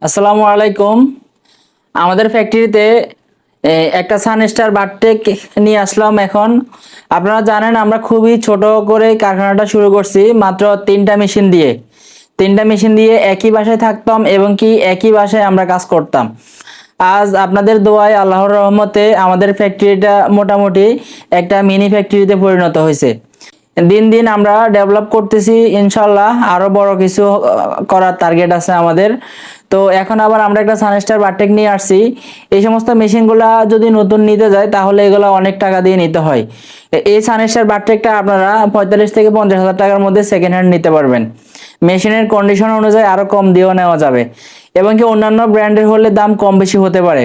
আসসালামু আলাইকুম। আমাদের ফ্যাক্টরিতে একটা সানস্টার বারটেক নিয়ে আসলাম। এখন আপনারা জানেন আমরা খুবই ছোট করে কারখানাটা শুরু করছি, মাত্র তিনটা মেশিন দিয়ে একই বাসায় থাকতাম এবং কি একই বাসায় আমরা কাজ করতাম। আজ আপনাদের দোয়ায় আল্লাহর রহমতে আমাদের ফ্যাক্টরিটা মোটামুটি একটা মিনি ফ্যাক্টরিতে পরিণত হয়েছে। দিন দিন আমরা ডেভেলপ করতেছি, ইনশাল্লাহ আরো বড় কিছু করার টার্গেট আছে আমাদের। তো এখন আবার আমরা একটা সানস্টার বারটেক নিয়ে আসছি। এই সমস্ত মেশিনগুলা যদি নতুন নিতে যায় তাহলে এগুলো অনেক টাকা দিয়ে নিতে হয়। এই সানস্টার বারটেকটা আপনারা 45 থেকে 50 হাজার টাকার মধ্যে সেকেন্ড হ্যান্ড নিতে পারবেন। মেশিনের কন্ডিশন অনুযায়ী আরো কম দিয়েও নেওয়া যাবে এবং কি অন্যান্য ব্র্যান্ডের হলে দাম কম বেশি হতে পারে।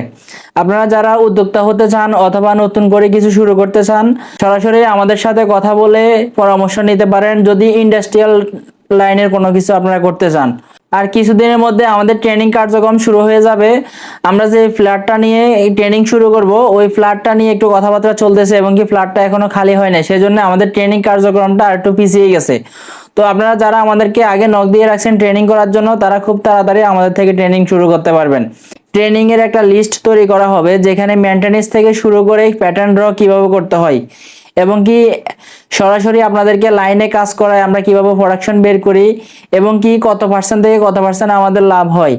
আপনারা যারা উদ্যোক্তা হতে চান অথবা নতুন করে কিছু শুরু করতে চান, সরাসরি আমাদের সাথে কথা বলে পরামর্শ নিতে পারেন যদি ইন্ডাস্ট্রিয়াল লাইনের কোনো কিছু আপনারা করতে চান। আর কিছুদিনের মধ্যে আমাদের ট্রেনিং কার্যক্রম শুরু হয়ে যাবে। আমরা যে ফ্ল্যাটটা নিয়ে এই ট্রেনিং শুরু করব, ওই ফ্ল্যাটটা নিয়ে একটু কথাবার্তা চলতেছে এবং কি ফ্ল্যাটটা এখনো খালি হয় না, সেজন্য আমাদের ট্রেনিং কার্যক্রমটা একটু পিছিয়ে গেছে। তো আপনারা যারা আমাদেরকে আগে নক দিয়ে রাখছেন ট্রেনিং করার জন্য, তারা খুব তাড়াতাড়ি আমাদের থেকে ট্রেনিং শুরু করতে পারবেন। ট্রেনিং এর একটা লিস্ট তৈরি করা হবে যেখানে মেইনটেনেন্স থেকে শুরু করে প্যাটার্ন ড্র কিভাবে করতে হয় এবং কি সরাসরি আপনাদেরকে লাইনে কাজ করায় আমরা কিভাবে প্রোডাকশন বের করি এবং কি কত পার্সেন্ট থেকে কত পার্সেন্ট আমাদের লাভ হয়,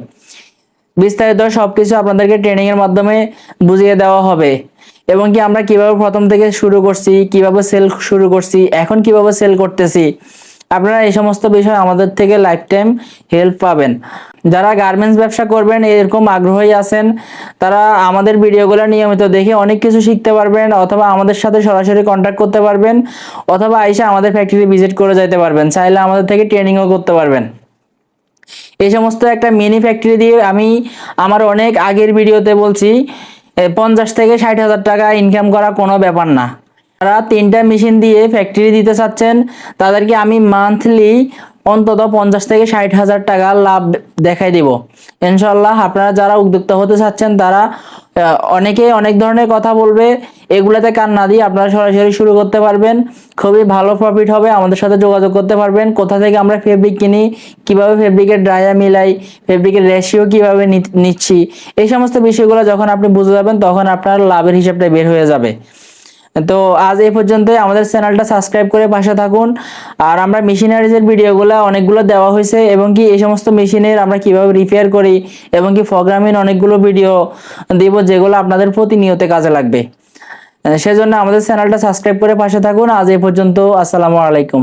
বিস্তারিত সবকিছু আপনাদেরকে ট্রেনিং এর মাধ্যমে বুঝিয়ে দেওয়া হবে। এবং কি আমরা কিভাবে প্রথম থেকে শুরু করছি, কিভাবে সেল শুরু করছি, এখন কিভাবে সেল করতেছি, আপনারা এই সমস্ত বিষয় আমাদের থেকে লাইফ টাইম হেল্প পাবেন। যারা গার্মেন্টস ব্যবসা করবেন এরকম আগ্রহী আছেন, তারা আমাদের ভিডিওগুলো নিয়মিত দেখে অনেক কিছু শিখতে পারবেন, অথবা আমাদের সাথে সরাসরি কন্ট্যাক্ট করতে পারবেন, অথবা আইসা আমাদের ফ্যাক্টরি ভিজিট করে যেতে পারবেন, চাইলে আমাদের থেকে ট্রেনিংও করতে পারবেন। এই সমস্ত একটা মিনি ফ্যাক্টরি দিয়ে আমি আমার অনেক আগের ভিডিওতে বলছি 50 থেকে 60 হাজার টাকা ইনকাম করা কোনো ব্যাপার না। যারা তিনটা মেশিন দিয়ে ফ্যাক্টরি দিতে চাচ্ছেন তাদেরকে আমি মান্থলি অন্তত 50 থেকে 60 হাজার টাকা লাভ দেখাই দিব ইনশাল্লাহ। আপনারা যারা উদ্যোক্তা হতে চাচ্ছেন তারা অনেকে অনেক ধরনের কথা বলবে, এগুলাতে কান না দিয়ে আপনারা সরাসরি শুরু করতে পারবেন। খুবই ভালো প্রফিট হবে, আমাদের সাথে যোগাযোগ করতে পারবেন। কোথা থেকে আমরা ফেব্রিক কিনি, কিভাবে ফেব্রিকের ড্রায়া মিলাই, ফেব্রিকের রেশিও কিভাবে নিচ্ছি, এই সমস্ত বিষয়গুলো যখন আপনি বুঝে যাবেন তখন আপনার লাভের হিসাবটা বের হয়ে যাবে। তো আজ এই পর্যন্তই। আমাদের চ্যানেলটা সাবস্ক্রাইব করে পাশে থাকুন। আর আমরা মেশিনারিজের ভিডিওগুলো অনেকগুলো দেওয়া হয়েছে এবং কি এই সমস্ত মেশিনের আমরা কিভাবে রিপেয়ার করি এবং কি প্রোগ্রামিং অনেকগুলো ভিডিও দিব যেগুলো আপনাদের প্রতিনিয়ত কাজে লাগবে। সেজন্য আমাদের চ্যানেলটা সাবস্ক্রাইব করে পাশে থাকুন। আজ এই পর্যন্ত। আসসালামু আলাইকুম।